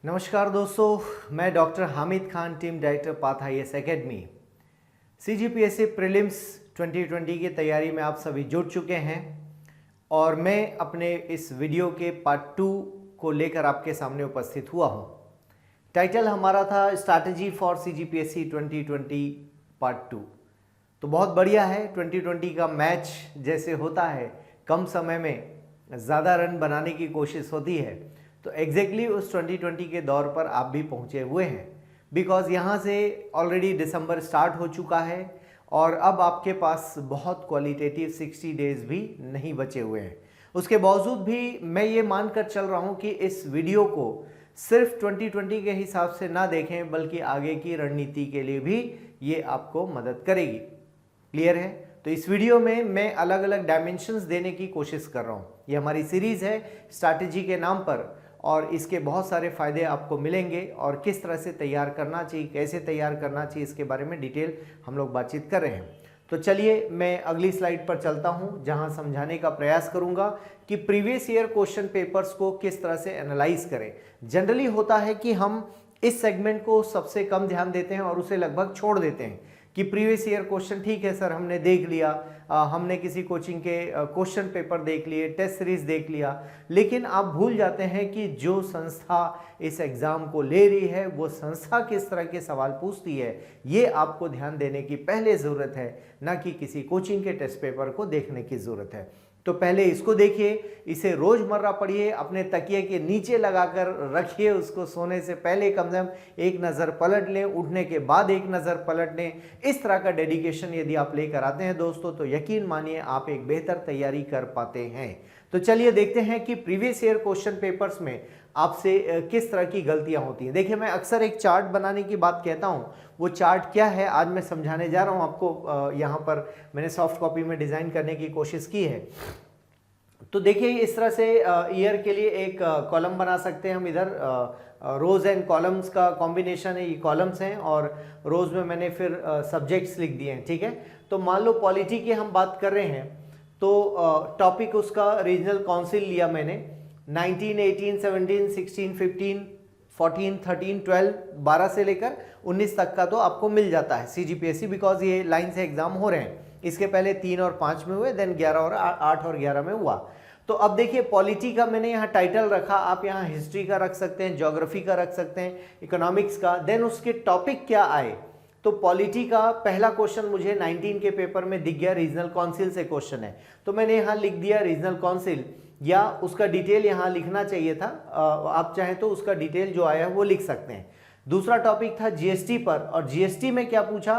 नमस्कार दोस्तों, मैं doctor Hamid Khan, team director path IAS academy. CGPSC prelims 2020 की तैयारी में आप सभी जुट चुके हैं और मैं अपने इस वीडियो के पार्ट 2 को लेकर आपके सामने उपस्थित हुआ हूं। टाइटल हमारा था स्ट्रैटेजी फॉर CGPSC 2020 पार्ट 2। तो बहुत बढ़िया है। 2020 का मैच जैसे होता है, कम समय में ज़्यादा रन बनाने की कोशिश होती है, तो एग्जैक्टली उस 2020 के दौर पर आप भी पहुंचे हुए हैं। बिकॉज यहाँ से ऑलरेडी दिसंबर स्टार्ट हो चुका है और अब आपके पास बहुत क्वालिटेटिव 60 डेज भी नहीं बचे हुए हैं। उसके बावजूद भी मैं ये मानकर चल रहा हूँ कि इस वीडियो को सिर्फ 2020 के हिसाब से ना देखें, बल्कि आगे की रणनीति के लिए भी ये आपको मदद करेगी। क्लियर है? तो इस वीडियो में मैं अलग अलग डायमेंशंस देने की कोशिश कर रहा हूँ। ये हमारी सीरीज़ है स्ट्रैटेजी के नाम पर और इसके बहुत सारे फ़ायदे आपको मिलेंगे और किस तरह से तैयार करना चाहिए, कैसे तैयार करना चाहिए, इसके बारे में डिटेल हम लोग बातचीत कर रहे हैं। तो चलिए मैं अगली स्लाइड पर चलता हूं, जहां समझाने का प्रयास करूंगा कि प्रीवियस ईयर क्वेश्चन पेपर्स को किस तरह से एनालाइज करें। जनरली होता है कि हम इस सेगमेंट को सबसे कम ध्यान देते हैं और उसे लगभग छोड़ देते हैं कि प्रीवियस ईयर क्वेश्चन ठीक है सर, हमने देख लिया, हमने किसी कोचिंग के क्वेश्चन पेपर देख लिए, टेस्ट सीरीज देख लिया, लेकिन आप भूल जाते हैं कि जो संस्था इस एग्ज़ाम को ले रही है वो संस्था किस तरह के सवाल पूछती है, ये आपको ध्यान देने की पहले ज़रूरत है, ना कि किसी कोचिंग के टेस्ट पेपर को देखने की ज़रूरत है। तो पहले इसको देखिए, इसे रोज़मर्रा पढ़िए, अपने तकिए के नीचे लगाकर रखिए, उसको सोने से पहले कम से कम एक नज़र पलट लें, उठने के बाद एक नज़र पलट लें। इस तरह का डेडिकेशन यदि आप लेकर आते हैं दोस्तों, तो यकीन मानिए आप एक बेहतर तैयारी कर पाते हैं। तो चलिए देखते हैं कि प्रीवियस ईयर क्वेश्चन पेपर्स में आपसे किस तरह की गलतियां होती हैं। देखिए, मैं अक्सर एक चार्ट बनाने की बात कहता हूं, वो चार्ट क्या है आज मैं समझाने जा रहा हूं आपको। यहाँ पर मैंने सॉफ्ट कॉपी में डिज़ाइन करने की कोशिश की है। तो देखिए, इस तरह से ईयर के लिए एक कॉलम बना सकते हैं हम। इधर रोज एंड कॉलम्स का कॉम्बिनेशन है, ये कॉलम्स हैं और रोज में मैंने फिर सब्जेक्ट्स लिख दिए हैं। ठीक है, तो मान लो पॉलिटी की हम बात कर रहे हैं, तो टॉपिक उसका रीजनल काउंसिल लिया मैंने। 19, 18, 17, 16, 15, 14, 13, 12, 12 से लेकर 19 तक का तो आपको मिल जाता है CGPSC, बिकॉज ये लाइन से एग्जाम हो रहे हैं। इसके पहले 3 और 5 में हुए, देन 11 और 8 और 11 में हुआ। तो अब देखिए, पॉलिटी का मैंने यहाँ टाइटल रखा, आप यहाँ हिस्ट्री का रख सकते हैं, ज्योग्राफी का रख सकते हैं, इकोनॉमिक्स का। देन उसके टॉपिक क्या आए, तो पॉलिटी का पहला क्वेश्चन मुझे 19 के पेपर में दिख गया, रीजनल काउंसिल से क्वेश्चन है, तो मैंने यहाँ लिख दिया रीजनल काउंसिल, या उसका डिटेल यहाँ लिखना चाहिए था। आप चाहें तो उसका डिटेल जो आया है वो लिख सकते हैं। दूसरा टॉपिक था GST पर, और GST में क्या पूछा,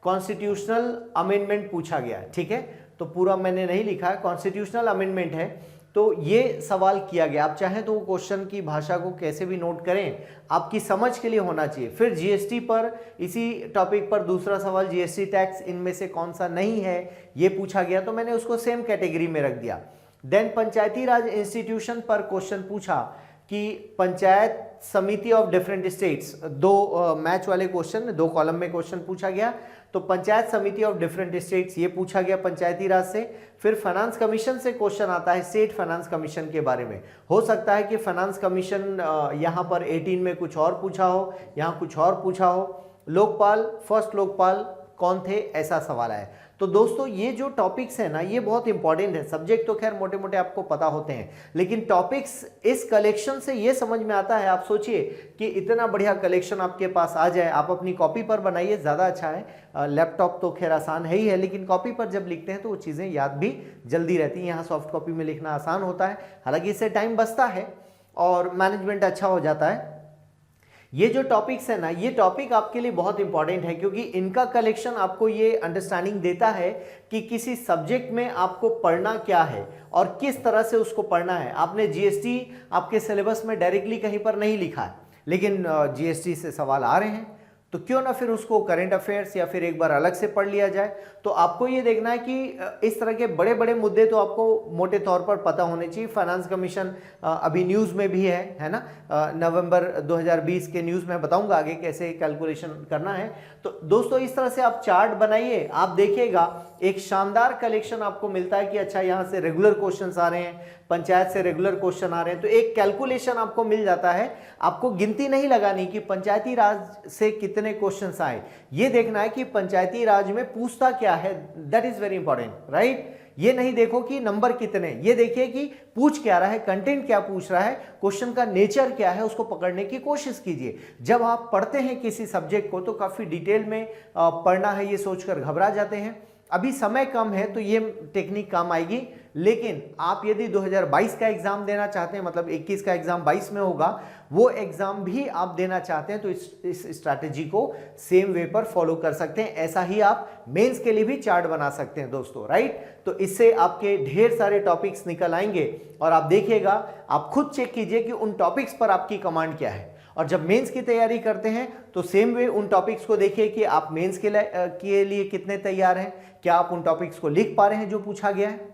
कॉन्स्टिट्यूशनल अमेंडमेंट पूछा गया। ठीक है, तो पूरा मैंने नहीं लिखा है, कॉन्स्टिट्यूशनल अमेंडमेंट है, तो ये सवाल किया गया। आप चाहें तो क्वेश्चन की भाषा को कैसे भी नोट करें, आपकी समझ के लिए होना चाहिए। फिर GST पर, इसी टॉपिक पर दूसरा सवाल, GST टैक्स इनमें से कौन सा नहीं है, ये पूछा गया, तो मैंने उसको सेम कैटेगरी में रख दिया। देन पंचायती राज इंस्टीट्यूशन पर क्वेश्चन पूछा कि पंचायत समिति ऑफ डिफरेंट स्टेट्स, दो मैच वाले क्वेश्चन, 2 कॉलम में क्वेश्चन पूछा गया, तो पंचायत समिति ऑफ डिफरेंट स्टेट्स ये पूछा गया पंचायती राज से। फिर फाइनेंस कमीशन से क्वेश्चन आता है, स्टेट फाइनेंस कमीशन के बारे में। हो सकता है कि फाइनेंस कमीशन यहाँ पर 18 में कुछ और पूछा हो, यहाँ कुछ और पूछा हो। लोकपाल, फर्स्ट लोकपाल कौन थे, ऐसा सवाल है। तो दोस्तों, ये जो टॉपिक्स है ना, ये बहुत इंपॉर्टेंट है। सब्जेक्ट तो खैर मोटे मोटे आपको पता होते हैं, लेकिन टॉपिक्स इस कलेक्शन से ये समझ में आता है। आप सोचिए कि इतना बढ़िया कलेक्शन आपके पास आ जाए, आप अपनी कॉपी पर बनाइए, ज़्यादा अच्छा है। लैपटॉप तो खैर आसान है ही है, लेकिन कॉपी पर जब लिखते हैं तो वो चीज़ें याद भी जल्दी रहती हैं। यहाँ सॉफ्ट कॉपी में लिखना आसान होता है, हालांकि इससे टाइम बचता है और मैनेजमेंट अच्छा हो जाता है। ये जो टॉपिक्स है ना, ये टॉपिक आपके लिए बहुत इंपॉर्टेंट है, क्योंकि इनका कलेक्शन आपको ये अंडरस्टैंडिंग देता है कि किसी सब्जेक्ट में आपको पढ़ना क्या है और किस तरह से उसको पढ़ना है। आपने GST आपके सिलेबस में डायरेक्टली कहीं पर नहीं लिखा है, लेकिन GST से सवाल आ रहे हैं, तो क्यों ना फिर उसको करंट अफेयर्स या फिर एक बार अलग से पढ़ लिया जाए। तो आपको ये देखना है कि इस तरह के बड़े बड़े मुद्दे तो आपको मोटे तौर पर पता होने चाहिए। फाइनेंस कमीशन अभी न्यूज़ में भी है ना, नवंबर 2020 के न्यूज़ में बताऊंगा आगे कैसे कैलकुलेशन करना है। तो दोस्तों इस तरह से आप चार्ट बनाइए, आप देखिएगा एक शानदार कलेक्शन आपको मिलता है कि अच्छा यहाँ से रेगुलर क्वेश्चंस आ रहे हैं, पंचायत से रेगुलर क्वेश्चन आ रहे हैं, तो एक कैलकुलेशन आपको मिल जाता है। आपको गिनती नहीं लगानी कि पंचायती राज से कितने क्वेश्चंस आए, ये देखना है कि पंचायती राज में पूछता क्या है, that is very important, right. ये नहीं देखो कि नंबर कितने, ये देखिए कि पूछ क्या रहा है, कंटेंट क्या पूछ रहा है, क्वेश्चन का नेचर क्या है, उसको पकड़ने की कोशिश कीजिए। जब आप पढ़ते हैं किसी सब्जेक्ट को तो काफी डिटेल में पढ़ना है ये सोचकर घबरा जाते हैं। अभी समय कम है तो ये टेक्निक काम आएगी, लेकिन आप यदि 2022 का एग्जाम देना चाहते हैं, मतलब 21 का एग्जाम 22 में होगा, वो एग्जाम भी आप देना चाहते हैं तो इस स्ट्रैटेजी को सेम वे पर फॉलो कर सकते हैं। ऐसा ही आप मेंस के लिए भी चार्ट बना सकते हैं दोस्तों, राइट। तो इससे आपके ढेर सारे टॉपिक्स निकल आएंगे और आप देखिएगा, आप खुद चेक कीजिए कि उन टॉपिक्स पर आपकी कमांड क्या है। और जब मेंस की तैयारी करते हैं तो सेम वे उन टॉपिक्स को देखिए कि आप मेंस के लिए कितने तैयार हैं, क्या आप उन टॉपिक्स को लिख पा रहे हैं जो पूछा गया है।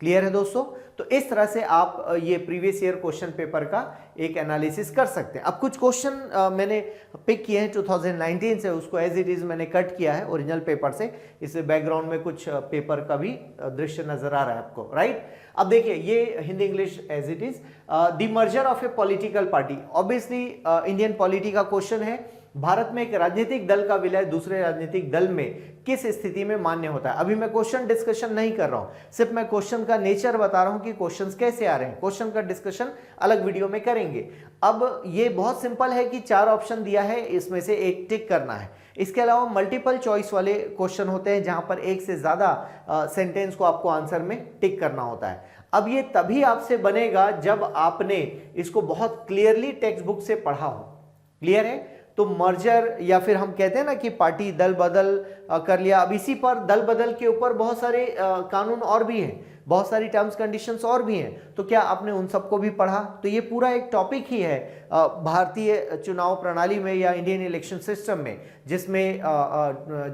क्लियर है दोस्तों। तो इस तरह से आप ये प्रीवियस ईयर क्वेश्चन पेपर का एक एनालिसिस कर सकते हैं। अब कुछ क्वेश्चन मैंने पिक किए हैं 2019 से, उसको एज इट इज मैंने कट किया है ओरिजिनल पेपर से। इस बैकग्राउंड में कुछ पेपर का भी दृश्य नजर आ रहा है आपको, राइट। अब देखिए ये Hindi English as it is, the merger of a political party, obviously Indian polity का क्वेश्चन है। भारत में एक राजनीतिक दल का विलय दूसरे राजनीतिक दल में किस स्थिति में मान्य होता है। अभी मैं क्वेश्चन डिस्कशन नहीं कर रहा हूं, सिर्फ मैं क्वेश्चन का नेचर बता रहा हूं कि क्वेश्चंस कैसे आ रहे हैं। क्वेश्चन का डिस्कशन अलग वीडियो में करेंगे। अब ये बहुत सिंपल है कि 4 ऑप्शन दिया है, इसमें से एक टिक करना है। इसके अलावा मल्टीपल चॉइस वाले क्वेश्चन होते हैं जहां पर एक से ज्यादा सेंटेंस को आपको आंसर में टिक करना होता है। अब ये तभी आपसे बनेगा जब आपने इसको बहुत क्लियरली टेक्स्ट बुक से पढ़ा हो। क्लियर है। तो मर्जर या फिर हम कहते हैं ना कि पार्टी दल बदल कर लिया। अब इसी पर दल बदल के ऊपर बहुत सारे कानून और भी हैं, बहुत सारी टर्म्स कंडीशंस और भी हैं। तो क्या आपने उन सबको भी पढ़ा? तो ये पूरा एक टॉपिक ही है भारतीय चुनाव प्रणाली में या इंडियन इलेक्शन सिस्टम में, जिसमें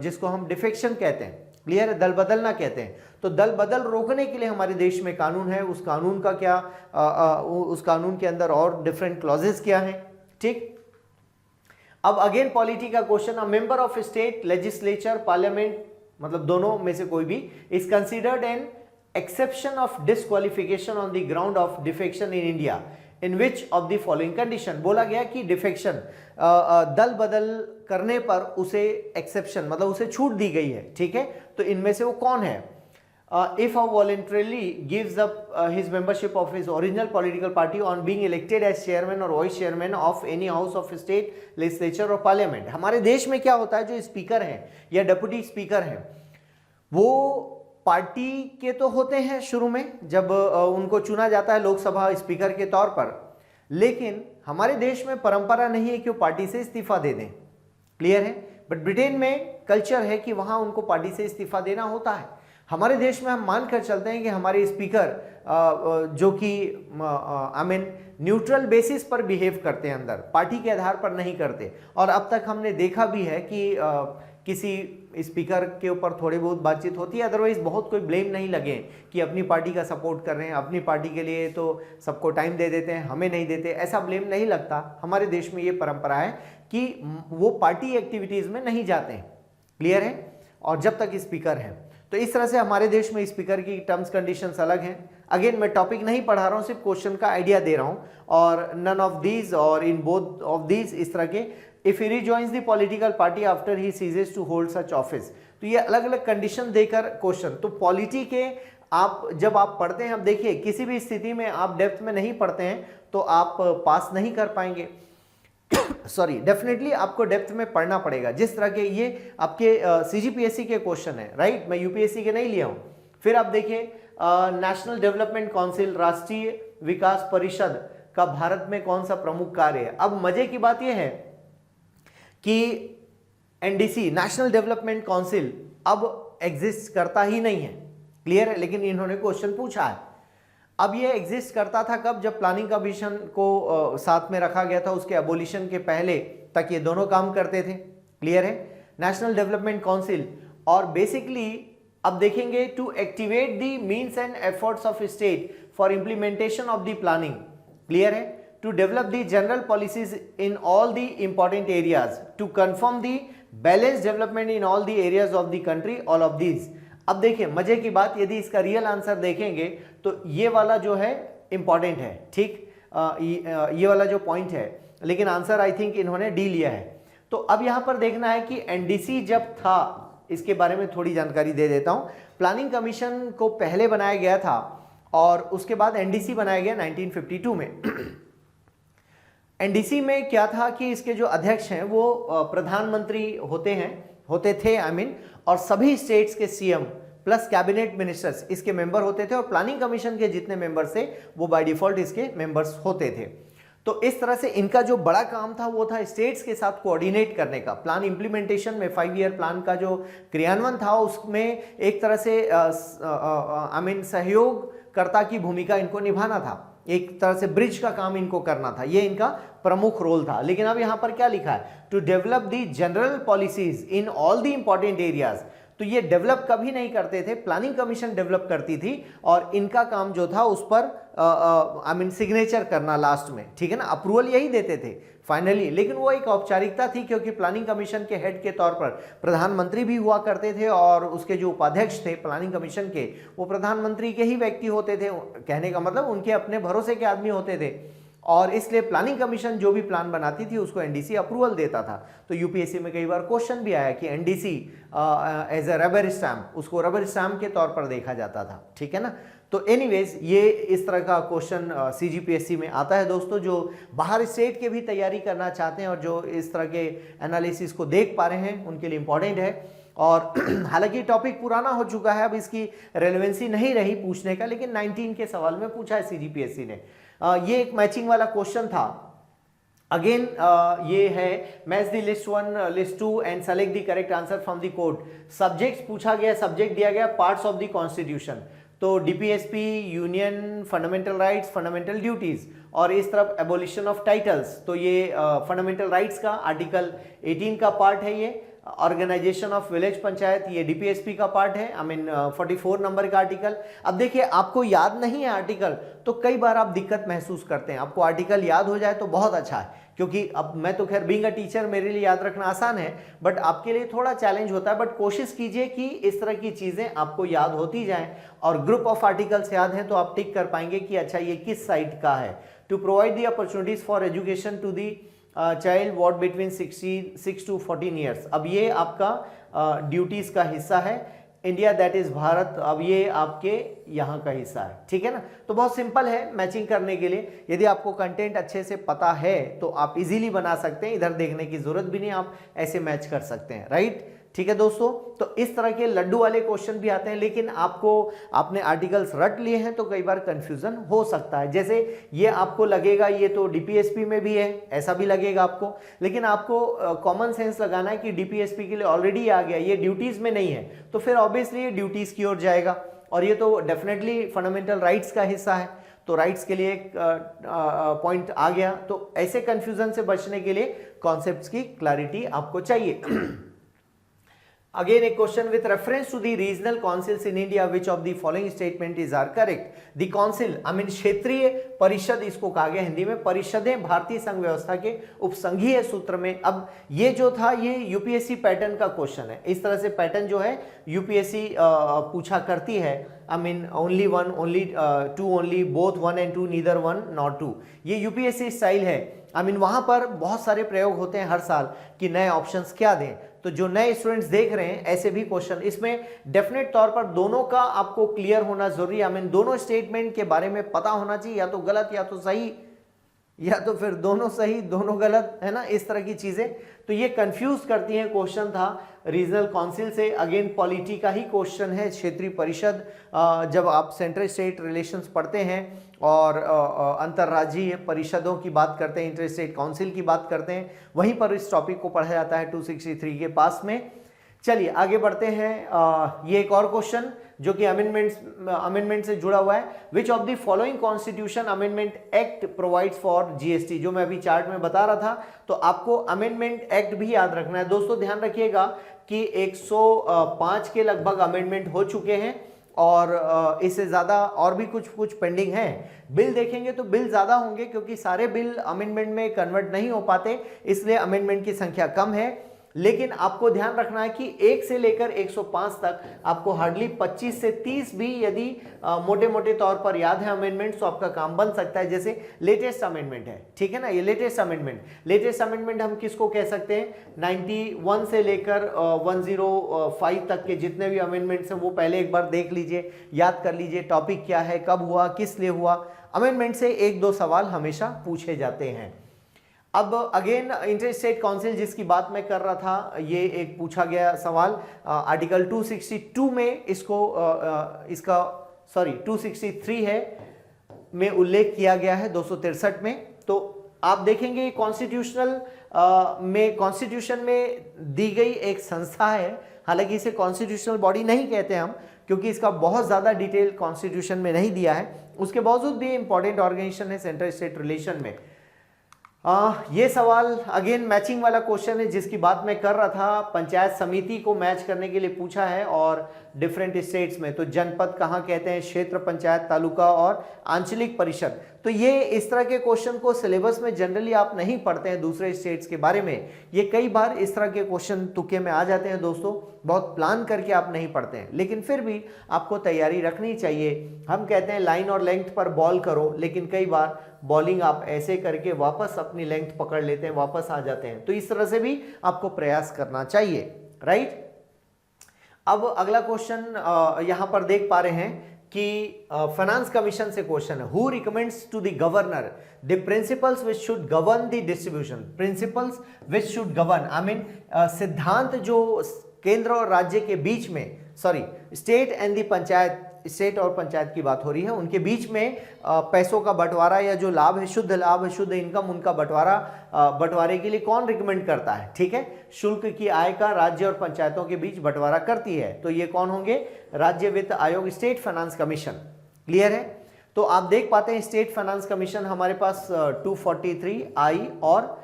जिसको हम डिफेक्शन कहते हैं। क्लियर है। दल बदलना कहते हैं। तो दल बदल रोकने के लिए हमारे देश में कानून है। उस कानून का क्या, उस कानून के अंदर और डिफरेंट क्लॉजेस क्या हैं। ठीक। अब अगेन पॉलिटी का question, a member of state legislature parliament, मतलब दोनों में से कोई भी, is considered an exception of disqualification on the ground of defection in India in which of the following condition. बोला गया कि डिफेक्शन दल बदल करने पर उसे एक्सेप्शन, मतलब उसे छूट दी गई है। ठीक है। तो इनमें से वो कौन है? If a voluntarily gives up his membership of his original political party on being elected as chairman or vice chairman of any house of state, legislature or parliament। हमारे देश में क्या होता है, जो स्पीकर हैं या डेप्यूटी स्पीकर हैं वो पार्टी के तो होते हैं शुरू में जब उनको चुना जाता है लोकसभा स्पीकर के तौर पर, लेकिन हमारे देश में परंपरा नहीं है कि वो पार्टी से इस्तीफा दे दें। क्लियर है। बट ब्रिटेन में कल्चर है कि वहां उनको पार्टी से इस्तीफा देना होता है। हमारे देश में हम मानकर चलते हैं कि हमारे स्पीकर जो कि न्यूट्रल बेसिस पर बिहेव करते हैं, अंदर पार्टी के आधार पर नहीं करते। और अब तक हमने देखा भी है कि किसी स्पीकर के ऊपर थोड़ी बहुत बातचीत होती है, अदरवाइज बहुत कोई ब्लेम नहीं लगे कि अपनी पार्टी का सपोर्ट कर रहे हैं, अपनी पार्टी के लिए तो सबको टाइम दे देते हैं, हमें नहीं देते, ऐसा ब्लेम नहीं लगता। हमारे देश में ये परंपरा है कि वो पार्टी एक्टिविटीज में नहीं जाते हैं। क्लियर है। और जब तक स्पीकर हैं, तो इस तरह से हमारे देश में स्पीकर की टर्म्स कंडीशंस अलग हैं। अगेन मैं टॉपिक नहीं पढ़ा रहा हूं, सिर्फ क्वेश्चन का आइडिया दे रहा हूं। और नन ऑफ दीज और इन बोथ ऑफ दीज, इस तरह के, if he rejoins the political party after he ceases to hold such office. तो ये अलग अलग कंडीशन देकर क्वेश्चन। तो पॉलिटी के आप जब आप पढ़ते हैं, अब देखिए किसी भी स्थिति में आप डेप्थ में नहीं पढ़ते हैं तो आप पास नहीं कर पाएंगे। सॉरी, डेफिनेटली आपको डेप्थ में पढ़ना पड़ेगा। जिस तरह के ये आपके सीजीपीएससी के क्वेश्चन है, राइट, मैं यूपीएससी के नहीं लिया हूं। फिर आप देखिए नेशनल डेवलपमेंट काउंसिल, राष्ट्रीय विकास परिषद का भारत में कौन सा प्रमुख कार्य है। अब मजे की बात यह है कि एनडीसी, नेशनल डेवलपमेंट काउंसिल, अब एग्जिस्ट करता ही नहीं है। क्लियर है। लेकिन इन्होंने क्वेश्चन पूछा है। अब ये एग्जिस्ट करता था कब? जब प्लानिंग कमीशन को साथ में रखा गया था, उसके एबोलिशन के पहले तक ये दोनों काम करते थे। क्लियर है, नेशनल डेवलपमेंट काउंसिल। और बेसिकली अब देखेंगे to activate the means and efforts of state for implementation of the planning, clear है, to develop the general policies in all the important areas, to confirm the balanced development in all the areas of the country, all of these। अब देखिए मजे की बात, यदि इसका real answer देखेंगे तो ये वाला जो है इंपॉर्टेंट है, ठीक, ये वाला जो पॉइंट है, लेकिन आंसर आई थिंक इन्होंने डी लिया है। तो अब यहां पर देखना है कि एनडीसी जब था, इसके बारे में थोड़ी जानकारी दे देता हूं। प्लानिंग कमीशन को पहले बनाया गया था और उसके बाद एनडीसी बनाया गया 1952 में। एनडीसी में क्या था कि इसके जो अध्यक्ष हैं वो प्रधानमंत्री होते थे और सभी स्टेट्स के सीएम प्लस कैबिनेट मिनिस्टर्स इसके मेंबर होते थे, और प्लानिंग कमीशन के जितने मेंबर्स थे वो बाय डिफॉल्ट इसके मेंबर्स होते थे। तो इस तरह से इनका जो बड़ा काम था वो था स्टेट्स के साथ कोऑर्डिनेट करने का। प्लान इंप्लीमेंटेशन में 5 ईयर प्लान का जो क्रियान्वयन था उसमें एक तरह से सहयोगकर्ता की भूमिका इनको निभाना था, एक तरह से ब्रिज का काम इनको करना था, ये इनका प्रमुख रोल था। लेकिन अब यहां पर क्या लिखा है, to develop the general policies in all the important areas. तो ये डेवलप कभी नहीं करते थे, प्लानिंग कमीशन डेवलप करती थी और इनका काम जो था उस पर सिग्नेचर करना लास्ट में, ठीक है ना, अप्रूवल यही देते थे फाइनली। लेकिन वो एक औपचारिकता थी क्योंकि प्लानिंग कमीशन के हेड के तौर पर प्रधानमंत्री भी हुआ करते थे और उसके जो उपाध्यक्ष थे प्लानिंग कमीशन के वो प्रधानमंत्री के ही व्यक्ति होते थे, कहने का मतलब उनके अपने भरोसे के आदमी होते थे। और इसलिए प्लानिंग कमीशन जो भी प्लान बनाती थी उसको एनडीसी अप्रूवल देता था। तो यूपीएससी में कई बार क्वेश्चन भी आया कि NDC as a rubber stamp, उसको रबर स्टैम्प के तौर पर देखा जाता था, ठीक है ना। तो एनीवेज ये इस तरह का क्वेश्चन सीजीपीएससी में आता है दोस्तों, जो बाहर स्टेट के भी तैयारी करना चाहते हैं और जो इस तरह के एनालिसिस को देख पा रहे हैं उनके लिए इंपॉर्टेंट है। और हालांकि टॉपिक पुराना हो चुका है, अब इसकी रेलेवेंसी नहीं रही पूछने का, लेकिन 19 के सवाल में पूछा है सीजीपीएससी ने। ये एक मैचिंग वाला क्वेश्चन था। अगेन ये है match the list 1 list 2 and select the correct answer from the code. Subjects पूछा गया, सब्जेक्ट दिया गया पार्ट्स ऑफ द कॉन्स्टिट्यूशन। तो DPSP, union, fundamental rights, fundamental duties, और इस तरफ एबोलिशन ऑफ टाइटल्स। तो ये फंडामेंटल राइट्स का आर्टिकल 18 का पार्ट है। ये ऑर्गेनाइजेशन ऑफ विलेज पंचायत, ये डीपीएसपी का पार्ट है, 44 नंबर का आर्टिकल। अब देखिए आपको याद नहीं है आर्टिकल तो कई बार आप दिक्कत महसूस करते हैं। आपको आर्टिकल याद हो जाए तो बहुत अच्छा है, क्योंकि अब मैं तो खैर बीइंग अ टीचर मेरे लिए याद रखना आसान है, बट आपके लिए थोड़ा चैलेंज होता है। बट कोशिश कीजिए कि इस तरह की चीजें आपको याद होती जाएं, और ग्रुप ऑफ आर्टिकल्स याद हैं तो आप टिक कर पाएंगे कि अच्छा ये किस साइड का है। To provide the opportunities for education to the child what between 6 to 14 years. अब ये आपका ड्यूटीज का हिस्सा है। इंडिया दैट इज भारत, अब ये आपके यहाँ का हिस्सा है, ठीक है ना। तो बहुत सिंपल है मैचिंग करने के लिए। यदि आपको कंटेंट अच्छे से पता है तो आप इजीली बना सकते हैं, इधर देखने की जरूरत भी नहीं, आप ऐसे मैच कर सकते हैं, राइट। ठीक है दोस्तों, तो इस तरह के लड्डू वाले क्वेश्चन भी आते हैं, लेकिन आपने आर्टिकल्स रट लिए हैं तो कई बार कंफ्यूजन हो सकता है। जैसे ये आपको लगेगा ये तो डीपीएसपी में भी है, ऐसा भी लगेगा आपको, लेकिन आपको कॉमन सेंस लगाना है कि डीपीएसपी के लिए ऑलरेडी आ गया, ये ड्यूटीज में नहीं है, तो फिर ऑब्वियसली ये ड्यूटीज की ओर जाएगा, और ये तो डेफिनेटली फंडामेंटल राइट्स का हिस्सा है, तो राइट्स के लिए एक पॉइंट आ गया। तो ऐसे कंफ्यूजन से बचने के लिए कॉन्सेप्ट्स की क्लैरिटी आपको चाहिए। Again a question with reference to the regional councils in India, which of the following statement is are correct? The council, क्षेत्रीय परिषद इसको कहा गया हिंदी में, परिषदें भारतीय संघ व्यवस्था के उपसंघीय सूत्र में। अब ये जो था ये यूपीएससी पैटर्न का क्वेश्चन है, इस तरह से पैटर्न जो है यूपीएससी पूछा करती है। only one, only two, only both 1 and 2, neither 1 nor 2, ये यूपीएससी स्टाइल है। वहां पर बहुत सारे प्रयोग होते हैं हर साल कि नए ऑप्शंस क्या दें, तो जो नए स्टूडेंट्स देख रहे हैं ऐसे भी क्वेश्चन इसमें डेफिनेट तौर पर दोनों का आपको क्लियर होना जरूरी है। दोनों स्टेटमेंट के बारे में पता होना चाहिए, या तो गलत या तो सही, या तो फिर दोनों सही दोनों गलत, है ना, इस तरह की चीजें। तो ये कंफ्यूज करती हैं। क्वेश्चन था रीजनल काउंसिल से, अगेन पॉलिटी का ही क्वेश्चन है, क्षेत्रीय परिषद। जब आप सेंट्रल स्टेट रिलेशंस पढ़ते हैं और अंतर्राज्यीय परिषदों की बात करते हैं, इंटर स्टेट काउंसिल की बात करते हैं, वहीं पर इस टॉपिक को पढ़ा जाता है 263 के पास में। चलिए आगे बढ़ते हैं। ये एक और क्वेश्चन जो कि अमेंडमेंट से जुड़ा हुआ है। Which of the following constitution amendment act provides for GST, जो मैं अभी चार्ट में बता रहा था। तो आपको अमेंडमेंट एक्ट भी याद रखना है दोस्तों। ध्यान रखिएगा कि 105 के लगभग अमेंडमेंट हो चुके हैं और इससे ज्यादा और भी कुछ पेंडिंग है। बिल देखेंगे तो बिल ज्यादा होंगे क्योंकि सारे बिल अमेंडमेंट में कन्वर्ट नहीं हो पाते, इसलिए अमेंडमेंट की संख्या कम है। लेकिन आपको ध्यान रखना है कि 1 से लेकर 105 तक आपको हार्डली 25 से 30 भी यदि मोटे मोटे तौर पर याद है अमेंडमेंट तो आपका काम बन सकता है। जैसे लेटेस्ट अमेंडमेंट है, ठीक है ना, ये लेटेस्ट अमेंडमेंट हम किसको कह सकते हैं? 91 से लेकर 105 तक के जितने भी अमेंडमेंट्स हैं वो पहले एक बार देख लीजिए, याद कर लीजिए टॉपिक क्या है, कब हुआ, किस लिए हुआ। अमेंडमेंट से 1-2 सवाल हमेशा पूछे जाते हैं। अब अगेन इंटर स्टेट काउंसिल जिसकी बात मैं कर रहा था, ये एक पूछा गया सवाल आर्टिकल 262 में इसका 263 है में उल्लेख किया गया है 263 में। तो आप देखेंगे कॉन्स्टिट्यूशन में दी गई एक संस्था है, हालांकि इसे कॉन्स्टिट्यूशनल बॉडी नहीं कहते हम क्योंकि इसका बहुत ज्यादा डिटेल कॉन्स्टिट्यूशन में नहीं दिया है, उसके बावजूद भी इंपॉर्टेंट ऑर्गेनाइजेशन है सेंट्रल स्टेट रिलेशन में। ये सवाल अगेन मैचिंग वाला क्वेश्चन है जिसकी बात मैं कर रहा था। पंचायत समिति को मैच करने के लिए पूछा है और डिफरेंट स्टेट्स में, तो जनपद कहाँ कहते हैं, क्षेत्र पंचायत, तालुका और आंचलिक परिषद। तो ये इस तरह के क्वेश्चन को सिलेबस में जनरली आप नहीं पढ़ते हैं दूसरे स्टेट्स के बारे में। ये कई बार इस तरह के क्वेश्चन तुक्के में आ जाते हैं दोस्तों, बहुत प्लान करके आप नहीं पढ़ते हैं, लेकिन फिर भी आपको तैयारी रखनी चाहिए। हम कहते हैं लाइन और लेंथ पर बॉल करो, लेकिन कई बार बॉलिंग आप ऐसे करके वापस अपनी लेंथ पकड़ लेते हैं, वापस आ जाते हैं। तो इस तरह से भी आपको प्रयास करना चाहिए, राइट। अब अगला क्वेश्चन यहां पर देख पा रहे हैं कि फाइनेंस कमीशन से क्वेश्चन है। Who recommends to the governor the principles which should govern the distribution, principles which should govern, I mean सिद्धांत जो केंद्र और राज्य के बीच में, state and the panchayat, state और पंचायत की बात हो रही है, उनके बीच में पैसों का बंटवारा या जो लाभ है, शुद्ध लाभ है, शुद्ध इनकम, उनका बंटवारे के लिए कौन रिकमेंड करता है? ठीक है, शुल्क की आय का राज्य और पंचायतों के बीच बंटवारा करती है, तो ये कौन होंगे? राज्य वित्त आयोग, स्टेट फाइनेंस कमीशन। क्लियर है? तो आप देख पाते हैं स्टेट फाइनेंस कमीशन हमारे पास 243I और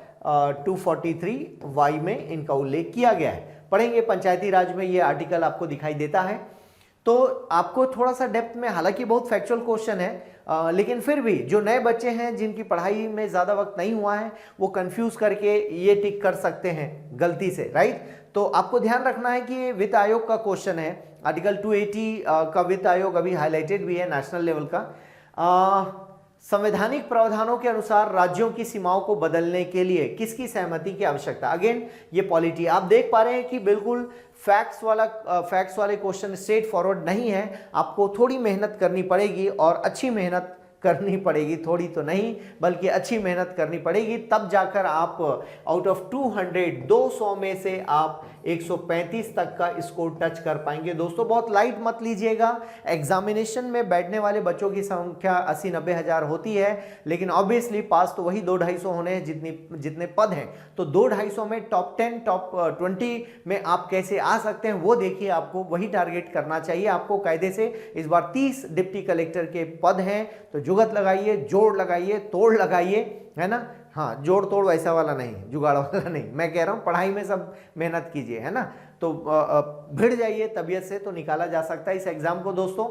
243Y में इनका उल्लेख किया गया है। पढ़ेंगे पंचायती राज में ये आर्टिकल आपको दिखाई देता है। तो आपको थोड़ा सा डेप्थ में, हालांकि बहुत फैक्चुअल क्वेश्चन है, लेकिन फिर भी जो नए बच्चे हैं जिनकी पढ़ाई में ज़्यादा वक्त नहीं हुआ है वो कंफ्यूज करके ये टिक कर सकते हैं गलती से, राइट। तो आपको ध्यान रखना है कि ये वित्त आयोग का क्वेश्चन है। आर्टिकल 280 का वित्त आयोग अभी हाईलाइटेड भी है नेशनल लेवल का। संवैधानिक प्रावधानों के अनुसार राज्यों की सीमाओं को बदलने के लिए किसकी सहमति की आवश्यकता? अगेन ये पॉलिटी आप देख पा रहे हैं कि बिल्कुल फैक्ट्स वाले क्वेश्चन स्ट्रेट फॉरवर्ड नहीं है। आपको थोड़ी मेहनत करनी पड़ेगी और अच्छी मेहनत करनी पड़ेगी, थोड़ी तो नहीं बल्कि अच्छी मेहनत करनी पड़ेगी, तब जाकर आप आउट ऑफ 200 में से आप 135 तक का स्कोर टच कर पाएंगे। दोस्तों बहुत लाइट मत लीजिएगा, एग्जामिनेशन में बैठने वाले बच्चों की संख्या 80-90 हज़ार होती है, लेकिन ऑब्वियसली पास तो वही 200-250 होने हैं जितने पद हैं। तो 200-250 में टॉप 10 टॉप 20 में आप कैसे आ सकते हैं वो देखिए, आपको वही टारगेट करना चाहिए। आपको कायदे से इस बार 30 डिप्टी कलेक्टर के पद हैं, तो जुगत लगाइए, जोड़ लगाइए, तोड़ लगाइए, है ना। हाँ, जोड़ तोड़ वैसा वाला नहीं, जुगाड़ वाला नहीं, मैं कह रहा हूँ पढ़ाई में सब मेहनत कीजिए, है ना। तो भिड़ जाइए तबीयत से, तो निकाला जा सकता है इस एग्जाम को दोस्तों।